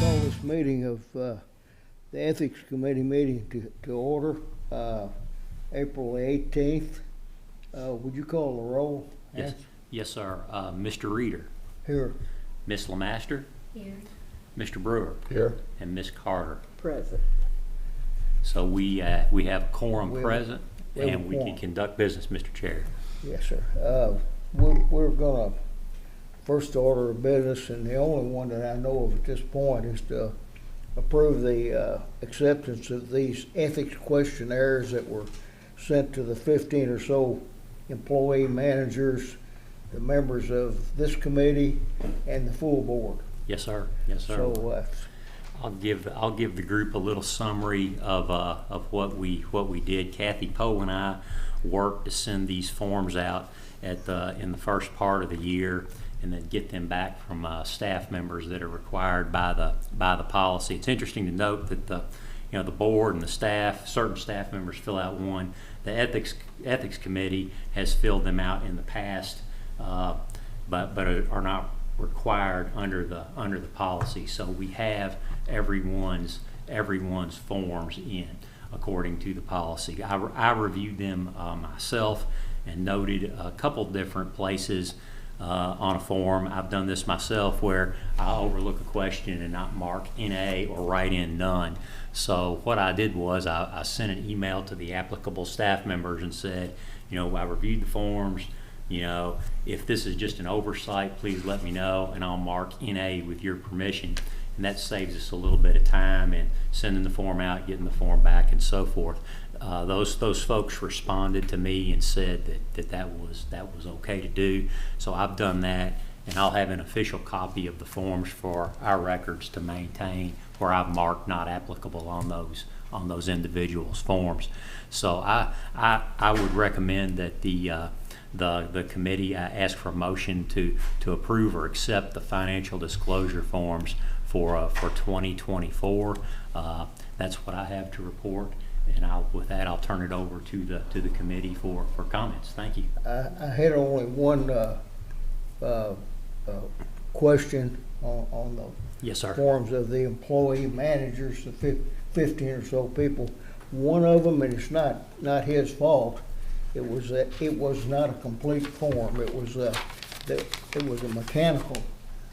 Call this meeting of the Ethics Committee meeting to order, April the 18th. Would you call the roll? Yes, yes, sir. Mr. Reeder. Here. Miss Lemaster. Here. Mr. Brewer. Here. And Miss Carter. Present. So we have quorum We have- present, we have a and we can quorum. conduct business, Mr. Chair. Yes, sir. We're gonna, first order of business, and the only one that I know of at this point, is to approve the acceptance of these ethics questionnaires that were sent to the 15 or so employee managers, the members of this committee, and the full board. Yes, sir. Yes, sir. So, I'll give the group a little summary of what we did. Kathy Poe and I worked to send these forms out in the first part of the year, and then get them back from staff members that are required by the policy. It's interesting to note that the board and the staff, certain staff members fill out one. The ethics committee has filled them out in the past, but are not required under the policy. So we have everyone's forms in according to the policy. I reviewed them myself and noted a couple different places on a form. I've done this myself where I overlook a question and not mark NA or write in none. So what I did was I sent an email to the applicable staff members and said, I reviewed the forms. If this is just an oversight, please let me know, and I'll mark NA with your permission. And that saves us a little bit of time in sending the form out, getting the form back, and so forth. Those folks responded to me and said that was okay to do. So I've done that, and I'll have an official copy of the forms for our records to maintain, where I've marked not applicable on those individuals' forms. So I would recommend that the committee ask for a motion to approve or accept the financial disclosure forms for 2024. That's what I have to report, and with that I'll turn it over to the committee for comments. Thank you. I had only one question on the Yes, sir. forms of the employee managers, the 15 or so people. One of them, and it's not his fault, it was not a complete form. It was a mechanical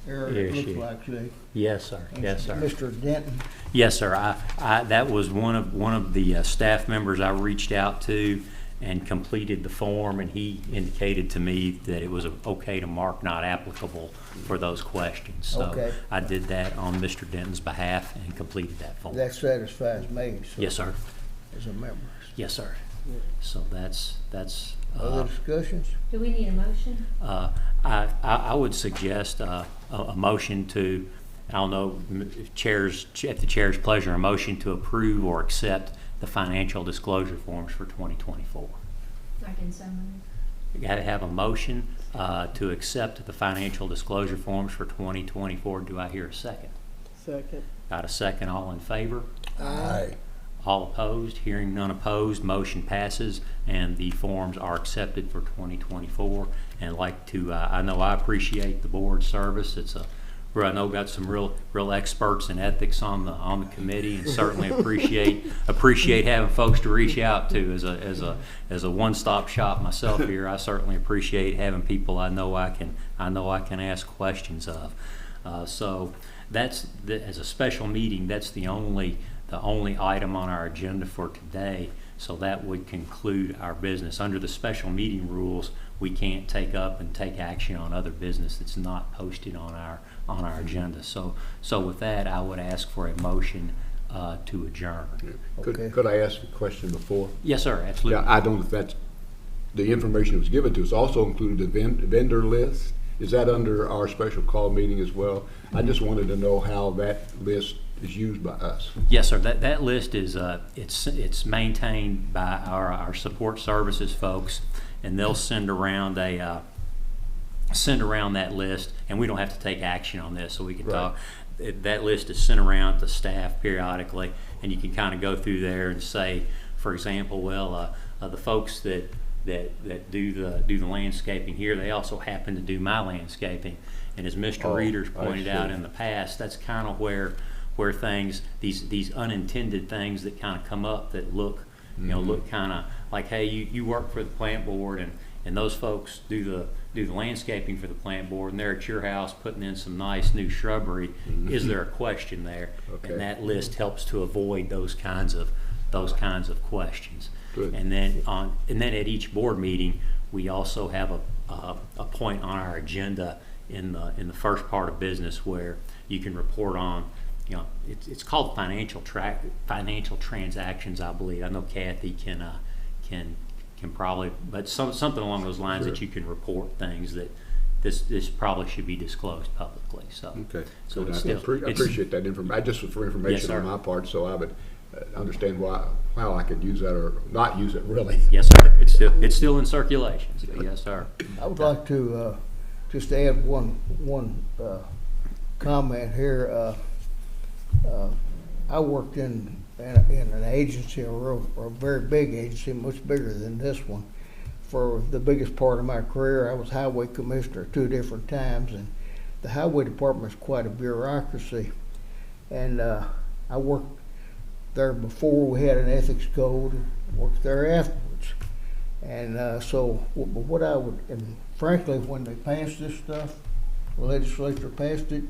error. It looks like today. Yes, sir. Yes, sir. Mr. Denton. Yes, sir. That was one of the staff members I reached out to and completed the form, and he indicated to me that it was okay to mark not applicable for those questions. So Okay. I did that on Mr. Denton's behalf and completed that form. That satisfies me. So, Yes, sir. as a member. Yes, sir. So that's Other discussions? Do we need a motion? I would suggest a motion to, I don't know, at the chair's pleasure, a motion to approve or accept the financial disclosure forms for 2024. I can so move. You got to have a motion to accept the financial disclosure forms for 2024. Do I hear a second? Second. Got a second? All in favor? Aye. All opposed? Hearing none opposed, motion passes, and the forms are accepted for 2024. And I know I appreciate the board service. I know got some real experts in ethics on the committee, and certainly appreciate having folks to reach out to as a one-stop shop myself here. I certainly appreciate having people I know I can ask questions of. So as a special meeting, that's the only item on our agenda for today. So that would conclude our business. Under the special meeting rules, we can't take up and take action on other business that's not posted on our agenda. So with that, I would ask for a motion to adjourn. Okay. Could I ask a question before? Yes, sir. Absolutely. Yeah, I don't know if that's, the information that was given to us also included the vendor list. Is that under our special call meeting as well? I just wanted to know how that list is used by us. Yes, sir. That list is it's maintained by our support services folks, and they'll send around that list, and we don't have to take action on this, so we can talk. That list is sent around to staff periodically, and you can kind of go through there and say, for example, the folks that do the landscaping here, they also happen to do my landscaping, and as Mr. Reeder's pointed out in the past, that's kind of where where things, these unintended things that kind of come up that look, you know, look kind of like, hey, you work for the plant board, and those folks do the landscaping for the plant board, and they're at your house putting in some nice new shrubbery. Is there a question there? Okay. And that list helps to avoid those kinds of questions. Good. And then at each board meeting, we also have a point on our agenda in the first part of business where you can report on, you know, it's called financial transactions, I believe. I know Kathy can probably, but something along those lines, Sure. that you can report things that this probably should be disclosed publicly. So Okay. So Good. it's I still appreciate that information. Just for information sir. on my part, so I would understand how I could use that or not use it, really. Yes, sir. It's still in circulation. So yes, sir. I would like to just add one comment here. I worked in an agency, a very big agency, much bigger than this one. For the biggest part of my career, I was highway commissioner 2 different times, and the highway department is quite a bureaucracy. And I worked there before we had an ethics code, and worked there afterwards. And so what I would, and frankly, when they passed this stuff, the legislature passed it,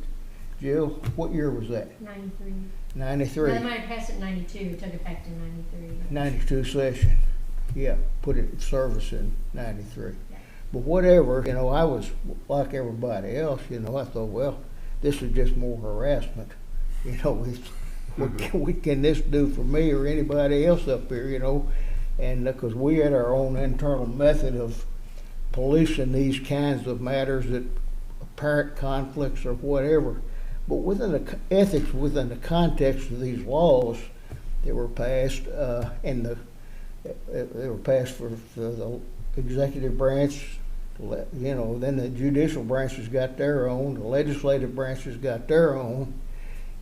Jill, what year was that? 93. 93. They might have passed it in 92, took effect in 93. 92 session. Yeah, put it in service in 93. Yeah. But whatever, you know, I was like everybody else, you know, I thought, well, this is just more harassment. You know, what can this do for me or anybody else up here, you know? And because we had our own internal method of policing these kinds of matters, that apparent conflicts or whatever. But within the ethics, within the context of these laws that were passed, and they were passed for the executive branch, you know, then the judicial branches got their own, the legislative branches got their own,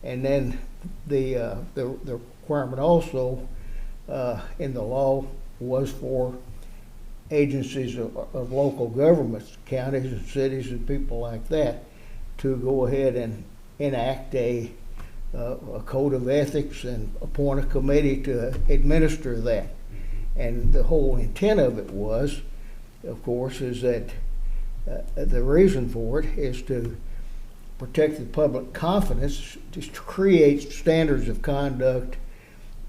and then the requirement also in the law was for agencies of local governments, counties and cities and people like that, to go ahead and enact a code of ethics and appoint a committee to administer that. And the whole intent of it was, of course, is that the reason for it is to protect the public confidence, just to create standards of conduct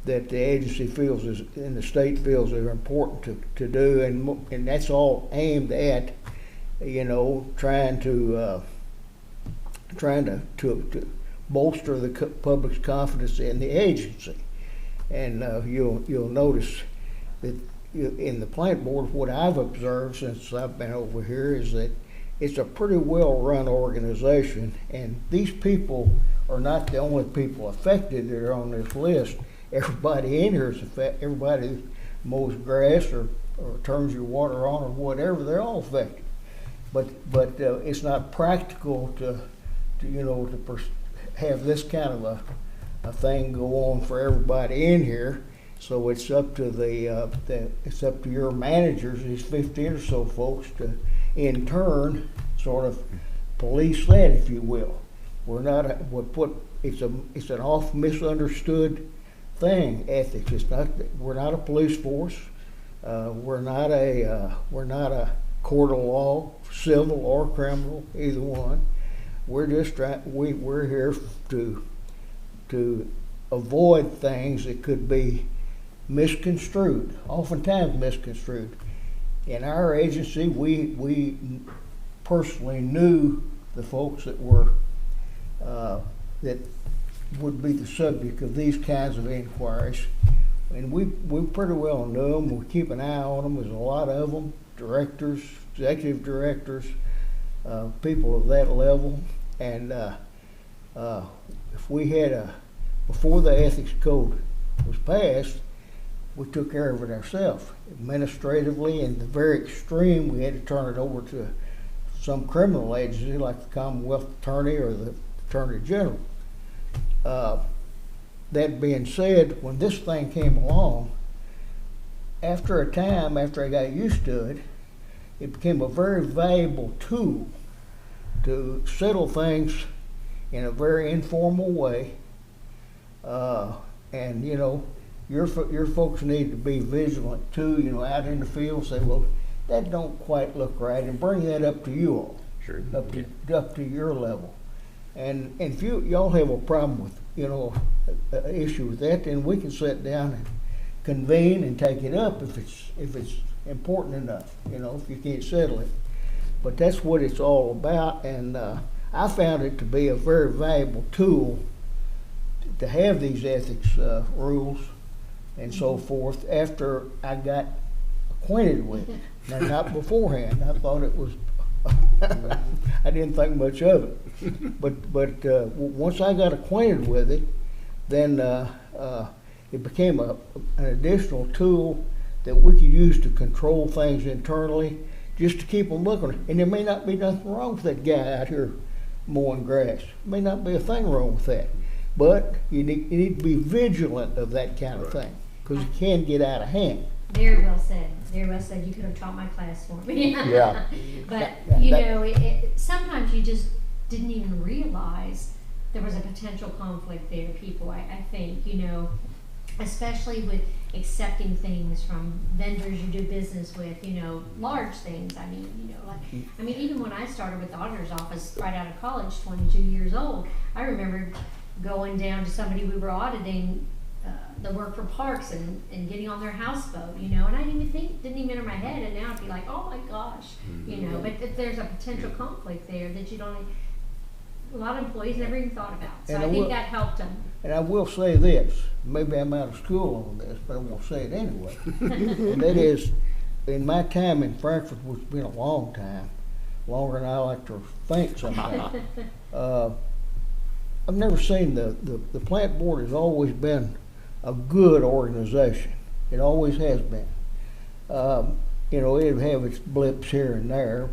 that the agency feels is, and the state feels are important to do, and that's all aimed at, you know, trying to bolster the public's confidence in the agency. And you'll notice that in the plant board, what I've observed since I've been over here is that it's a pretty well-run organization, and these people are not the only people affected that are on this list. Everybody in here is affected. Everybody who mows grass or turns your water on or whatever, they're all affected. But it's not practical to have this kind of a thing go on for everybody in here. So it's up to it's up to your managers, these 15 or so folks, to in turn sort of police that, if you will. We're not it's an oft misunderstood thing. Ethics. It's not. We're not a police force. We're not a court of law, civil or criminal, either one. We're just we're here to avoid things that could be misconstrued, oftentimes misconstrued. In our agency, we personally knew the folks that were that would be the subject of these kinds of inquiries, and we pretty well knew them. We keep an eye on them. There's a lot of them, directors, executive directors, people of that level, and if we had before the ethics code was passed, we took care of it ourselves. Administratively, in the very extreme, we had to turn it over to some criminal agency like the Commonwealth Attorney or the Attorney General. That being said, when this thing came along, after a time, after I got used to it, it became a very valuable tool to settle things in a very informal way And, you know, your folks need to be vigilant too, you know, out in the field, say, well, that don't quite look right, and bring that up to you all. Sure. Up to your level. And if y'all have a problem with, you know, an issue with that, then we can sit down and convene and take it up if it's important enough, you know, if you can't settle it. But that's what it's all about, and I found it to be a very valuable tool to have these ethics rules and so forth after I got acquainted with it. Now, not beforehand. I thought it was, I didn't think much of it. But once I got acquainted with it, then it became an additional tool that we could use to control things internally, just to keep them looking. And there may not be nothing wrong with that guy out here mowing grass. May not be a thing wrong with that. But you need to be vigilant of that kind of thing, because it can get out of hand. Very well said. Very well said. You could have taught my class for me. Yeah. But, you know, sometimes you just didn't even realize there was a potential conflict there, people, I think, you know, especially with accepting things from vendors you do business with, you know, large things. I mean, you know, like, even when I started with the auditor's office right out of college, 22 years old, I remember going down to somebody we were auditing the work for parks and getting on their houseboat, you know, and I didn't even enter my head, and now I'd be like, oh my gosh, you know, but if there's a potential conflict there that you don't, a lot of employees never even thought about, so I think that helped them. And I will say this, maybe I'm out of school on this, but I will say it anyway. And that is, in my time in Frankfurt, which has been a long time, longer than I like to think sometimes, I've never seen the plant board has always been a good organization. It always has been. You know, it'd have its blips here and there,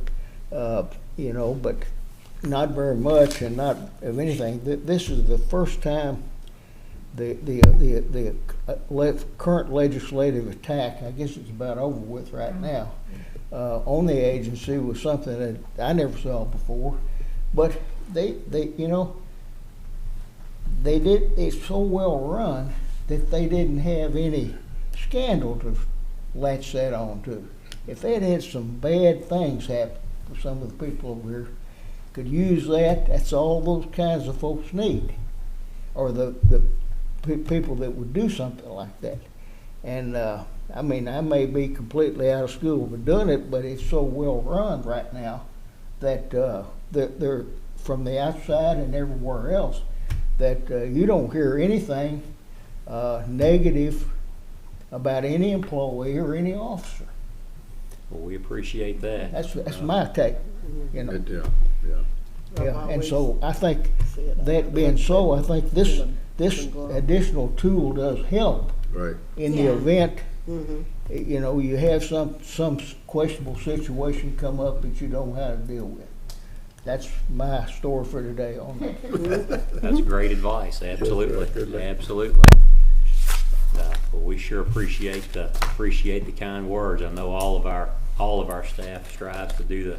you know, but not very much, and not of anything. This is the first time the current legislative attack, I guess it's about over with right now, on the agency was something that I never saw before. But they you know, it's so well run that they didn't have any scandal to latch that on to. If they had some bad things happen for some of the people over here, could use that, that's all those kinds of folks need, or the people that would do something like that. And I mean, I may be completely out of school for doing it, but it's so well run right now that they're from the outside and everywhere else that you don't hear anything negative about any employee or any officer. Well, we appreciate that. That's my take, you know. Yeah. And so I think that being so, I think this additional tool does help in the event, you know, you have some questionable situation come up that you don't know how to deal with. That's my story for today on that. That's great advice. Absolutely, absolutely. Well, we sure appreciate the kind words. I know all of our staff strives to do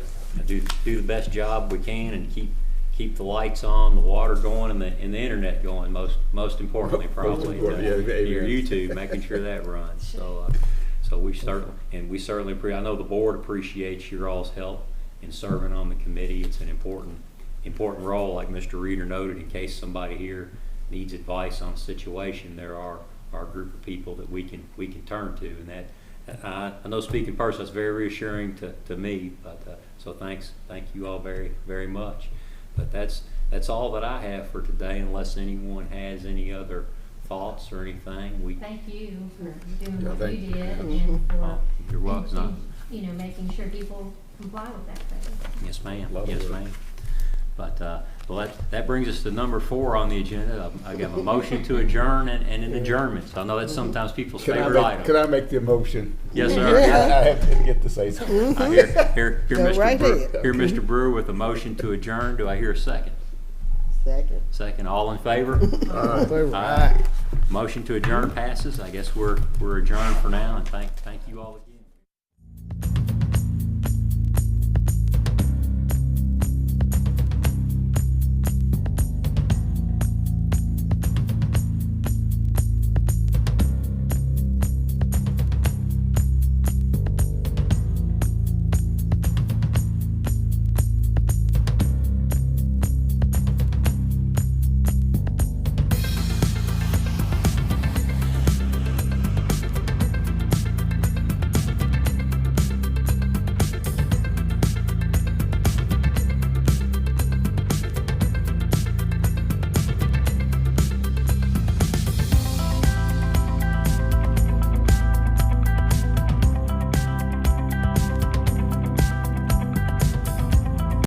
the best job we can and keep the lights on, the water going, and the internet going. Most importantly, probably your YouTube, making sure that runs. So we certainly I know the board appreciates your all's help in serving on the committee. It's an important role, like Mr. Reeder noted. In case somebody here needs advice on a situation, there are our group of people that we can turn to, and that I know, speaking personally, that's very reassuring to me. But so thank you all very, very much. But that's all that I have for today, unless anyone has any other thoughts or anything. Thank you for doing what you did, and for you're welcome. You know, making sure people comply with that thing. Yes, ma'am. Yes, ma'am. But well, that brings us to number 4 on the agenda. I got a motion to adjourn and an adjournment. So I know that's sometimes people's favorite item. Can I make the motion? Yes, sir. I have to get to say something. I hear Mr. Brewer with a motion to adjourn. Do I hear a second? Second. All in favor? Aye. Motion to adjourn passes. I guess we're adjourned for now, and thank you all.